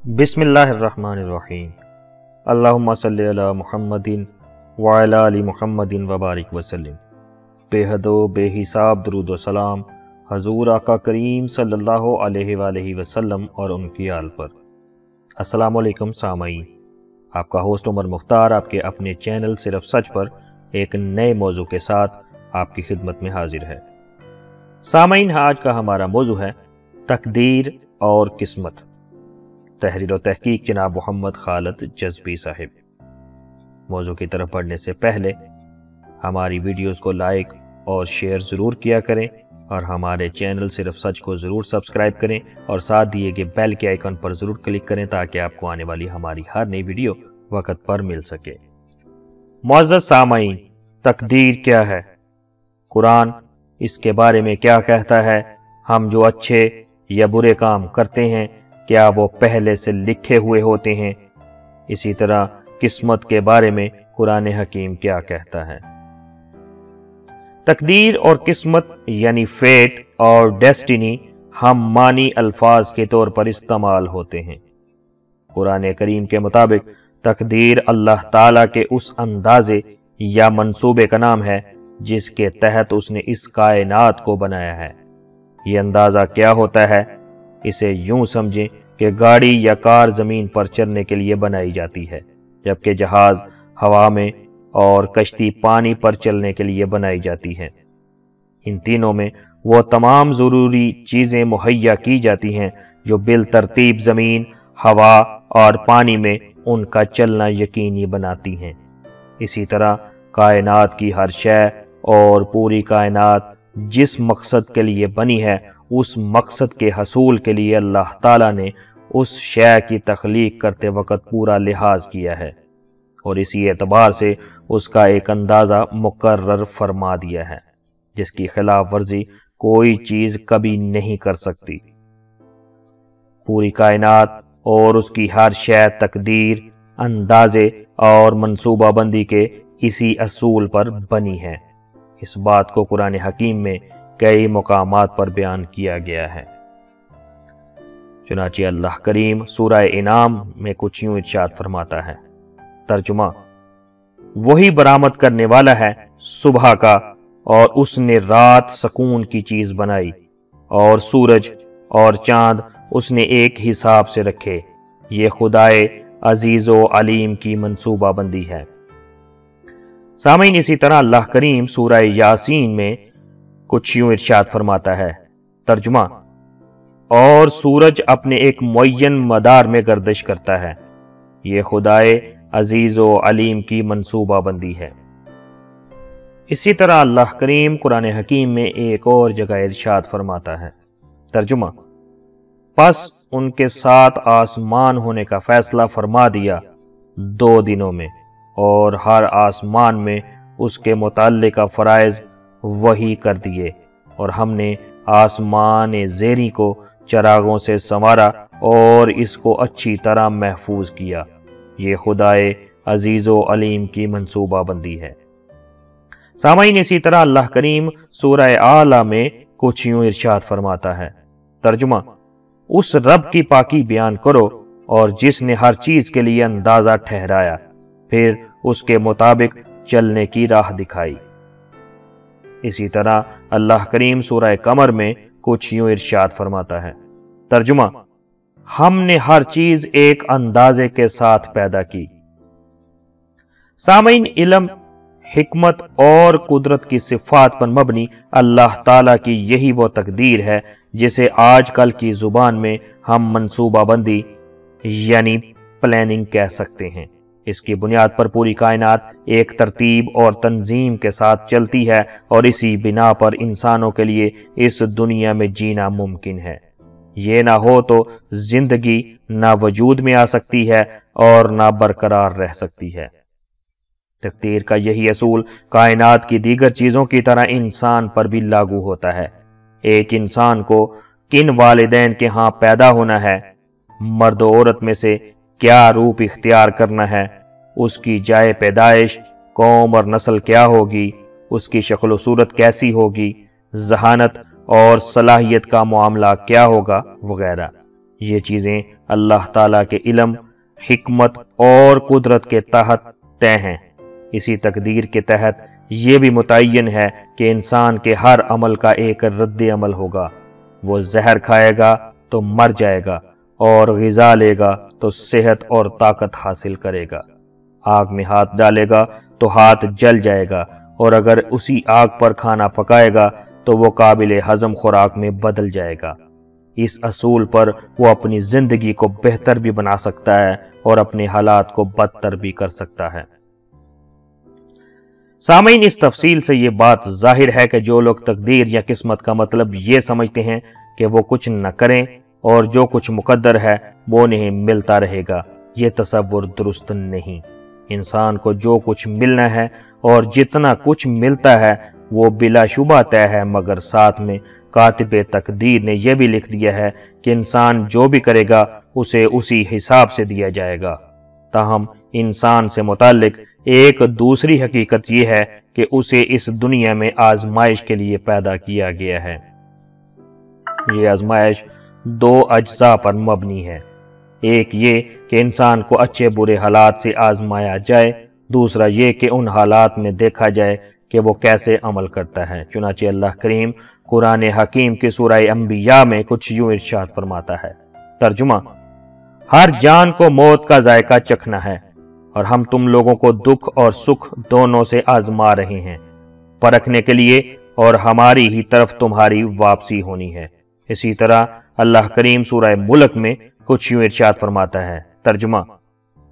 बिस्मिल्लाहिर्रहमानिर्रहीम। अल्लाहुम्मा सल्ली अला मुहम्मदिन व अला आलि मुहम्मदिन व बारिक वसल्लिम। बेहदो बेहिसाब दरूद व सलाम हजूर आका करीम सल्लल्लाहु अलैहि वसल्लम और उनकी आल पर। अस्सलामु अलैकुम सामाईन, आपका होस्ट उमर मुख्तार आपके अपने चैनल सिर्फ सच पर एक नए मौजू के साथ आपकी खिदमत में हाजिर है। सामाईन, आज का हमारा मौजू है तकदीर और किस्मत। तहरीर और तहकीक जनाब मोहम्मद खालिद जज़्बी साहिब। मौजू की तरफ बढ़ने से पहले हमारी वीडियोस को लाइक और शेयर ज़रूर किया करें और हमारे चैनल सिर्फ सच को ज़रूर सब्सक्राइब करें और साथ दिए गए बेल के आइकन पर ज़रूर क्लिक करें ताकि आपको आने वाली हमारी हर नई वीडियो वक्त पर मिल सके। मुअज़्ज़ज़ सामाईन, तकदीर क्या है? कुरान इसके बारे में क्या कहता है? हम जो अच्छे या बुरे काम करते हैं क्या वो पहले से लिखे हुए होते हैं? इसी तरह किस्मत के बारे में कुरान हकीम क्या कहता है? तकदीर और किस्मत यानी फेट और डेस्टिनी हम मानी अल्फाज के तौर पर इस्तेमाल होते हैं। कुरान करीम के मुताबिक तकदीर अल्लाह ताला के उस अंदाजे या मंसूबे का नाम है जिसके तहत उसने इस कायनात को बनाया है। ये अंदाजा क्या होता है? इसे यूं समझें कि गाड़ी या कार जमीन पर चलने के लिए बनाई जाती है, जबकि जहाज हवा में और कश्ती पानी पर चलने के लिए बनाई जाती है। इन तीनों में वो तमाम ज़रूरी चीज़ें मुहैया की जाती हैं जो बिल तरतीब ज़मीन, हवा और पानी में उनका चलना यकीनी बनाती हैं। इसी तरह कायनात की हर शय और पूरी कायनात जिस मकसद के लिए बनी है उस मकसद के हसूल के लिए अल्लाह ताला ने उस शय की तख्लीक करते वक्त पूरा लिहाज किया है और इसी एतबार से उसका एक अंदाज़ा मुकर्रर फरमा दिया है जिसकी खिलाफ वर्जी कोई चीज़ कभी नहीं कर सकती। पूरी कायनात और उसकी हर शय तकदीर, अंदाजे और मंसूबाबंदी के इसी असूल पर बनी है। इस बात को कुरान हकीम में कई मुकामात पर बयान किया गया है। चुनांचे अल्लाह करीम सूरह इनाम में कुछ यूं इरशाद फरमाता है, तर्जुमा, वही बरामद करने वाला है सुबह का और उसने रात सकून की चीज बनाई और सूरज और चांद उसने एक हिसाब से रखे। ये खुदाए अजीज़ो अलीम की मंसूबाबंदी है। सामीन, इसी तरह अल्लाह करीम सूरह यासीन में कुछ यूं इरशाद फरमाता है, तर्जुमा, और सूरज अपने एक मुअय्यन मदार में गर्दिश करता है। ये खुदाए अजीज़ो अलीम की मंसूबाबंदी है। इसी तरह अल्लाह करीम कुरान हकीम में एक और जगह इरशाद फरमाता है, तर्जुमा, बस उनके साथ आसमान होने का फैसला फरमा दिया 2 दिनों में और हर आसमान में उसके मुताल्लिक़ फ़राइज़ वही कर दिए और हमने आसमान ज़ेरी को चरागों से संवारा और इसको अच्छी तरह महफूज किया। ये खुदाए अजीज़ो अलीम की मंसूबाबंदी है। सामाईन, इसी तरह अल्लाह करीम सूरह आला में कुछ यूं इरशाद फरमाता है, तर्जुमा, उस रब की पाकी बयान करो और जिसने हर चीज़ के लिए अंदाज़ा ठहराया फिर उसके मुताबिक चलने की राह दिखाई। इसी तरह अल्लाह करीम सूरह कमर में कुछ यूं इरशाद फरमाता है, तर्जुमा, हमने हर चीज एक अंदाजे के साथ पैदा की। सामीन, इल्म, हिकमत और कुदरत की सिफात पर मबनी अल्लाह ताला की यही वो तकदीर है जिसे आजकल की जुबान में हम मंसूबाबंदी यानी प्लानिंग कह सकते हैं। इसकी बुनियाद पर पूरी कायनात एक तरतीब और तंजीम के साथ चलती है और इसी बिना पर इंसानों के लिए इस दुनिया में जीना मुमकिन है। ये ना हो तो जिंदगी ना वजूद में आ सकती है और ना बरकरार रह सकती है। तकदीर का यही असूल कायनात की दीगर चीज़ों की तरह इंसान पर भी लागू होता है। एक इंसान को किन वालिदैन के यहाँ पैदा होना है, मर्द औरत में से क्या रूप इख्तियार करना है, उसकी जाए पैदाइश, कौम और नस्ल क्या होगी, उसकी शक्ल सूरत कैसी होगी, जहानत और सलाहियत का मामला क्या होगा वगैरह, ये चीज़ें اللہ ताला के इल्म, हिकमत और कुदरत के तहत तय हैं। इसी तकदीर के तहत ये भी मुतय्यन है कि इंसान के हर अमल का एक रद्द अमल होगा। वो जहर खाएगा तो मर जाएगा और ग़िज़ा लेगा तो सेहत और ताकत हासिल करेगा। आग में हाथ डालेगा तो हाथ जल जाएगा और अगर उसी आग पर खाना पकाएगा तो वो काबिल हजम खुराक में बदल जाएगा। इस असूल पर वो अपनी जिंदगी को बेहतर भी बना सकता है और अपने हालात को बदतर भी कर सकता है। सामीन, इस तफसील से ये बात जाहिर है कि जो लोग तकदीर या किस्मत का मतलब ये समझते हैं कि वो कुछ न करें और जो कुछ मुकद्दर है वो उन्हें मिलता रहेगा, ये तसव्वुर दुरुस्त नहीं। इंसान को जो कुछ मिलना है और जितना कुछ मिलता है वो बिलाशुबा तय है, मगर साथ में कातिबे तकदीर ने यह भी लिख दिया है कि इंसान जो भी करेगा उसे उसी हिसाब से दिया जाएगा। ताहम इंसान से मुताल्लिक एक दूसरी हकीकत यह है कि उसे इस दुनिया में आजमाइश के लिए पैदा किया गया है। ये आजमाइश दो अज्जा पर मबनी है। एक ये कि इंसान को अच्छे बुरे हालात से आजमाया जाए, दूसरा ये कि उन हालात में देखा जाए कि वो कैसे अमल करता है। चुनांचे अल्लाह करीम कुरान हकीम की सूरह अंबिया में कुछ यूं इरशाद फरमाता है। तर्जुमा, हर जान को मौत का जायका चखना है और हम तुम लोगों को दुख और सुख दोनों से आजमा रहे हैं, परखने के लिए, और हमारी ही तरफ तुम्हारी वापसी होनी है। इसी तरह अल्लाह करीम सूरह मुल्क में कुछ यूं इरशाद फरमाता है। तर्जुमा,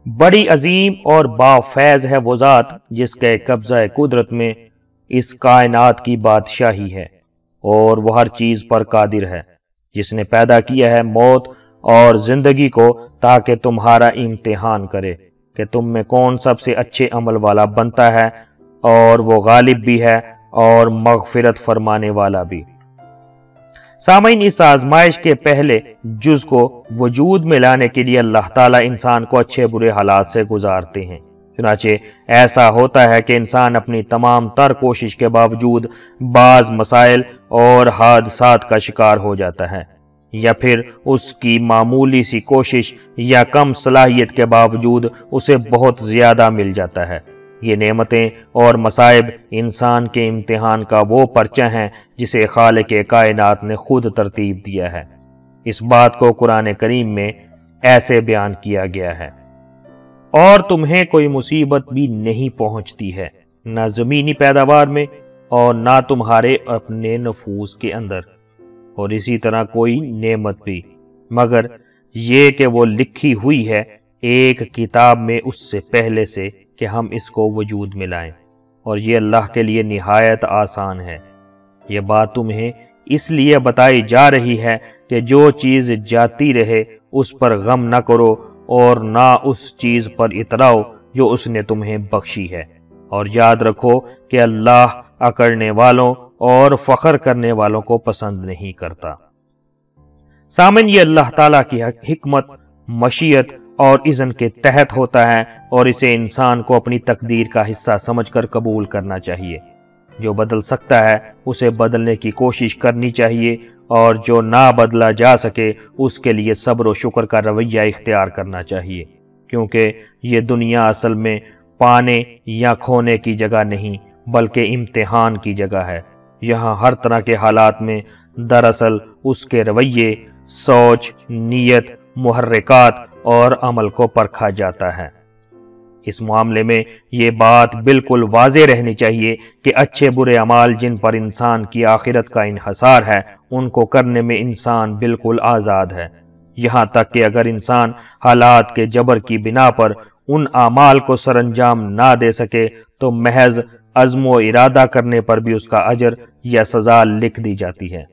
बड़ी अजीम और बाफैज है वो ज़ात जिसके कब्ज़ा कुदरत में इस कायनात की बादशाही है और वो हर चीज़ पर कादिर है, जिसने पैदा किया है मौत और ज़िंदगी को ताकि तुम्हारा इम्तिहान करे कि तुम में कौन सबसे अच्छे अमल वाला बनता है, और वो गालिब भी है और मगफिरत फरमाने वाला भी। सामीन, इस आजमाइश के पहले जुज को वजूद में लाने के लिए अल्लाह ताला इंसान को अच्छे बुरे हालात से गुजारते हैं। चुनांचे ऐसा होता है कि इंसान अपनी तमाम तर कोशिश के बावजूद बाज मसाइल और हादसात का शिकार हो जाता है, या फिर उसकी मामूली सी कोशिश या कम सलाहियत के बावजूद उसे बहुत ज्यादा मिल जाता है। ये नेमतें और मसाइब इंसान के इम्तिहान का वो पर्चा है जिसे खालिक कायनात ने खुद तरतीब दिया है। इस बात को कुरान करीम में ऐसे बयान किया गया है, और तुम्हें कोई मुसीबत भी नहीं पहुंचती है, ना जमीनी पैदावार में और ना तुम्हारे अपने नफूस के अंदर, और इसी तरह कोई नेमत भी, मगर ये कि वो लिखी हुई है एक किताब में उससे पहले से कि हम इसको वजूद में लाएं, और ये अल्लाह के लिए निहायत आसान है। ये बात तुम्हें इसलिए बताई जा रही है कि जो चीज़ जाती रहे उस पर गम न करो और ना उस चीज़ पर इतराओ जो उसने तुम्हें बख्शी है, और याद रखो कि अल्लाह अकड़ने वालों और फख्र करने वालों को पसंद नहीं करता। सामन, ये अल्लाह ताला की हिकमत, मशीयत और इज़्न के तहत होता है, और इसे इंसान को अपनी तकदीर का हिस्सा समझकर कबूल करना चाहिए। जो बदल सकता है उसे बदलने की कोशिश करनी चाहिए, और जो ना बदला जा सके उसके लिए सब्र और शुक्र का रवैया इख्तियार करना चाहिए, क्योंकि ये दुनिया असल में पाने या खोने की जगह नहीं बल्कि इम्तिहान की जगह है। यहाँ हर तरह के हालात में दरअसल उसके रवैये, सोच, नीयत, मुहर्रिकात और अमल को परखा जाता है। इस मामले में ये बात बिल्कुल वाज़ेह रहनी चाहिए कि अच्छे बुरे अमाल जिन पर इंसान की आखिरत का इन्हसार है, उनको करने में इंसान बिल्कुल आज़ाद है। यहाँ तक कि अगर इंसान हालात के जबर की बिना पर उन अमाल को सरअंजाम ना दे सके तो महज अज़्म व इरादा करने पर भी उसका अजर या सज़ा लिख दी जाती है।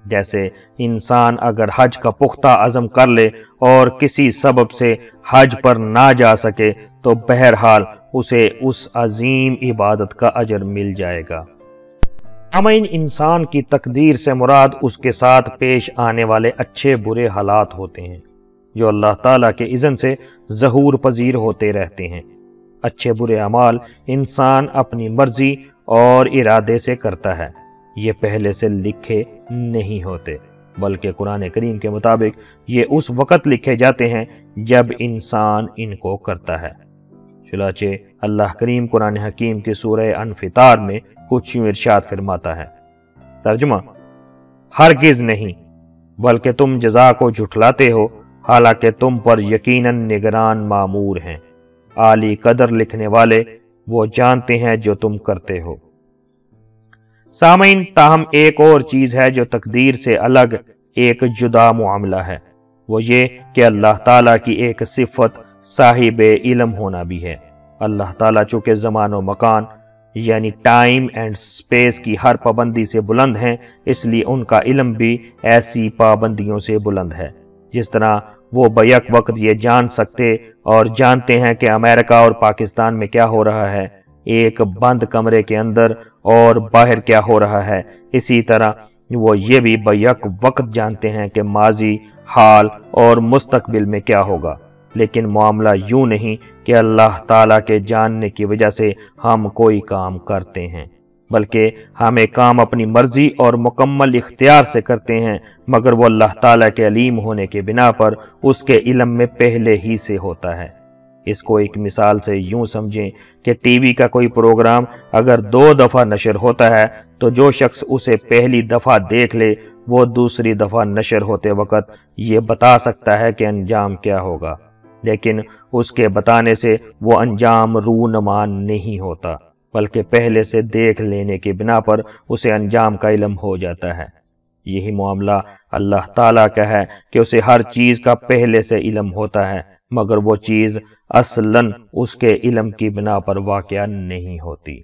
जैसे इंसान अगर हज का पुख्ता अज़म कर ले और किसी सबब से हज पर ना जा सके तो बहरहाल उसे उस अजीम इबादत का अजर मिल जाएगा। सामीन, इंसान की तकदीर से मुराद उसके साथ पेश आने वाले अच्छे बुरे हालात होते हैं जो अल्लाह ताला के इज़्न से ज़हूर पजीर होते रहते हैं। अच्छे बुरे अमाल इंसान अपनी मर्जी और इरादे से करता है, ये पहले से लिखे नहीं होते। بلکہ قرآن کریم کے مطابق یہ اس وقت لکھے جاتے ہیں جب انسان ان کو کرتا ہے۔ چنانچہ اللہ کریم قرآن حکیم کی سورہ انفطار میں کچھ یوں ارشاد فرماتا ہے۔ ترجمہ: ہرگز نہیں، بلکہ تم جزا کو جھٹلاتے ہو، حالانکہ تم پر یقیناً نگران مامور ہیں۔ عالی قدر لکھنے والے وہ جانتے ہیں جو تم کرتے ہو۔ سامعین، تاہم ایک اور چیز ہے جو تقدیر سے الگ ایک جدا معاملہ ہے، وہ یہ کہ اللہ تعالیٰ کی ایک صفت صاحب علم ہونا بھی ہے۔ اللہ تعالیٰ چونکہ زمان و مکان یعنی ٹائم اینڈ سپیس کی ہر پابندی سے بلند ہیں، اس لیے ان کا علم بھی ایسی پابندیوں سے بلند ہے۔ جس طرح وہ بیک وقت یہ جان سکتے اور جانتے ہیں کہ امریکہ اور پاکستان میں کیا ہو رہا ہے ایک بند کمرے کے اندر اور باہر کیا ہو رہا ہے، اسی طرح وہ یہ بھی بیک وقت جانتے ہیں کہ ماضی، حال اور مستقبل میں کیا ہوگا۔ لیکن معاملہ یوں نہیں کہ اللہ تعالیٰ کے جاننے کی وجہ سے ہم کوئی کام کرتے ہیں، بلکہ ہم ایک کام اپنی مرضی اور مکمل اختیار سے کرتے ہیں، مگر وہ اللہ تعالیٰ کے علیم ہونے کے بنا پر اس کے علم میں پہلے ہی سے ہوتا ہے۔ اس کو ایک مثال سے یوں سمجھیں کہ ٹی وی کا کوئی پروگرام اگر 2 دفعہ نشر ہوتا ہے تو جو شخص اسے پہلی دفعہ دیکھ لے وہ دوسری دفعہ نشر ہوتے وقت یہ بتا سکتا ہے کہ انجام کیا ہوگا، لیکن اس کے بتانے سے وہ انجام رونما نہیں ہوتا، بلکہ پہلے سے دیکھ لینے کی بنا پر اسے انجام کا علم ہو جاتا ہے۔ یہی معاملہ اللہ تعالیٰ کا ہے کہ اسے ہر چیز کا پہلے سے علم ہوتا ہے، مگر وہ چیز اصلاً اس کے علم کی بنا پر واقع نہیں ہوتی۔